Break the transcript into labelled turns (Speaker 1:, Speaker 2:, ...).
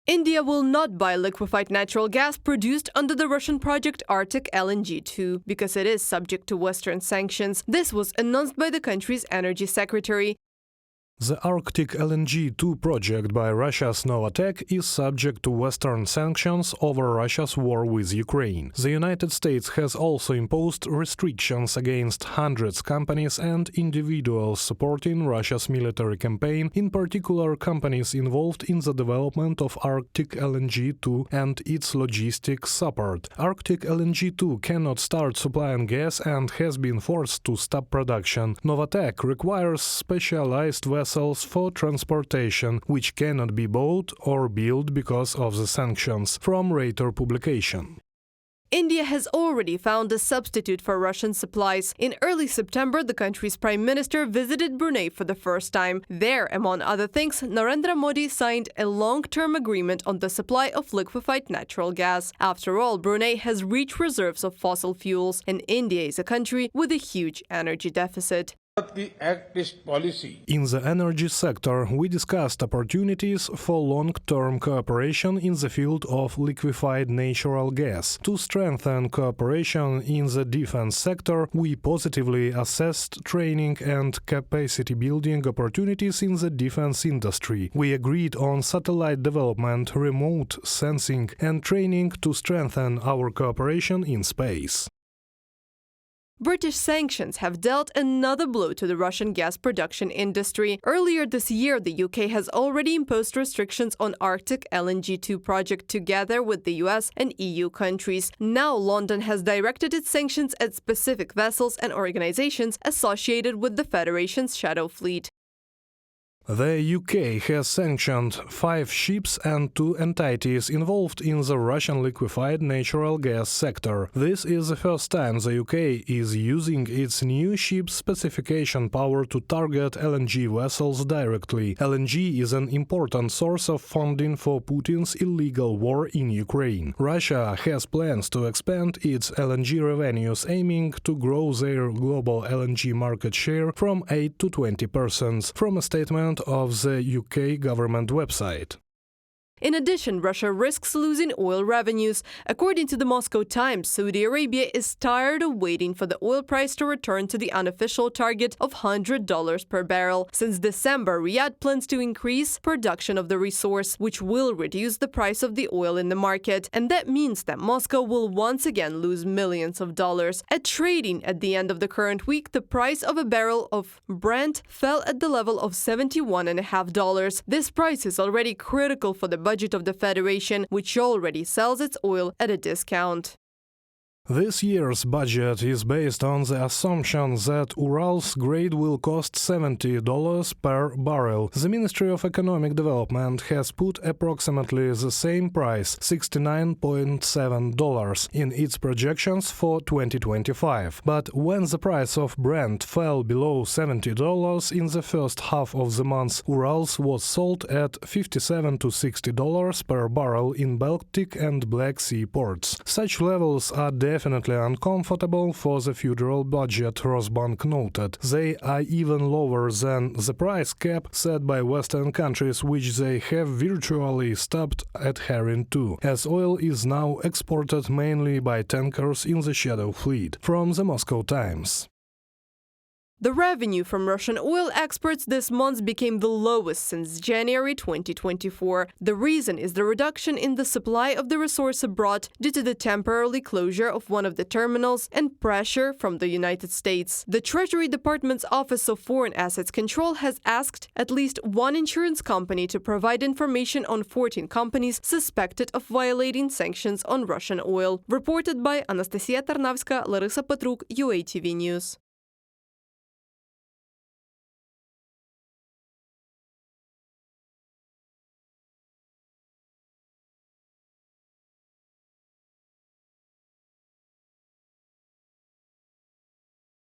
Speaker 1: India will not buy liquefied natural gas produced under the Russian project Arctic LNG-2 because it is subject to Western sanctions. This was announced by the country's energy secretary.
Speaker 2: The Arctic LNG-2 project by Russia's Novatek is subject to Western sanctions over Russia's war with Ukraine. The United States has also imposed restrictions against hundreds of companies and individuals supporting Russia's military campaign, in particular companies involved in the development of Arctic LNG-2 and its logistics support. Arctic LNG-2 cannot start supplying gas and has been forced to stop production. Novatek requires specialized vessels for transportation, which cannot be bought or built because of the sanctions, from Reuters publication.
Speaker 1: India has already found a substitute for Russian supplies. In early September, the country's prime minister visited Brunei for the first time. There, among other things, Narendra Modi signed a long-term agreement on the supply of liquefied natural gas. After all, Brunei has rich reserves of fossil fuels, and India is a country with a huge energy deficit.
Speaker 2: In the energy sector, we discussed opportunities for long-term cooperation in the field of liquefied natural gas. To strengthen cooperation in the defense sector, we positively assessed training and capacity-building opportunities in the defense industry. We agreed on satellite development, remote sensing, and training to strengthen our cooperation in space.
Speaker 1: British sanctions have dealt another blow to the Russian gas production industry. Earlier this year, the UK has already imposed restrictions on Arctic LNG-2 project together with the US and EU countries. Now, London has directed its sanctions at specific vessels and organizations associated with the Federation's shadow fleet.
Speaker 2: The UK has sanctioned 5 ships and 2 entities involved in the Russian liquefied natural gas sector. This is the first time the UK is using its new ship specification power to target LNG vessels directly. LNG is an important source of funding for Putin's illegal war in Ukraine. Russia has plans to expand its LNG revenues, aiming to grow their global LNG market share from 8 to 20%, from a statement of the UK government website.
Speaker 1: In addition, Russia risks losing oil revenues. According to the Moscow Times, Saudi Arabia is tired of waiting for the oil price to return to the unofficial target of $100 per barrel. Since December, Riyadh plans to increase production of the resource, which will reduce the price of the oil in the market. And that means that Moscow will once again lose millions of dollars. At trading at the end of the current week, the price of a barrel of Brent fell at the level of $71.50. This price is already critical for the budget of the Federation, which already sells its oil at a discount.
Speaker 2: This year's budget is based on the assumption that Ural's grade will cost $70 per barrel. The Ministry of Economic Development has put approximately the same price, $69.7, in its projections for 2025. But when the price of Brent fell below $70 in the first half of the month, Urals was sold at $57 to $60 per barrel in Baltic and Black Sea ports. Such levels are definitely uncomfortable for the federal budget, Rosbank noted. They are even lower than the price cap set by Western countries, which they have virtually stopped adhering to, as oil is now exported mainly by tankers in the shadow fleet. From the Moscow Times.
Speaker 1: The revenue from Russian oil exports this month became the lowest since January 2024. The reason is the reduction in the supply of the resource abroad due to the temporary closure of one of the terminals and pressure from the United States. The Treasury Department's Office of Foreign Assets Control has asked at least one insurance company to provide information on 14 companies suspected of violating sanctions on Russian oil. Reported by Anastasia Tarnavska, Larisa Petruk, UATV News.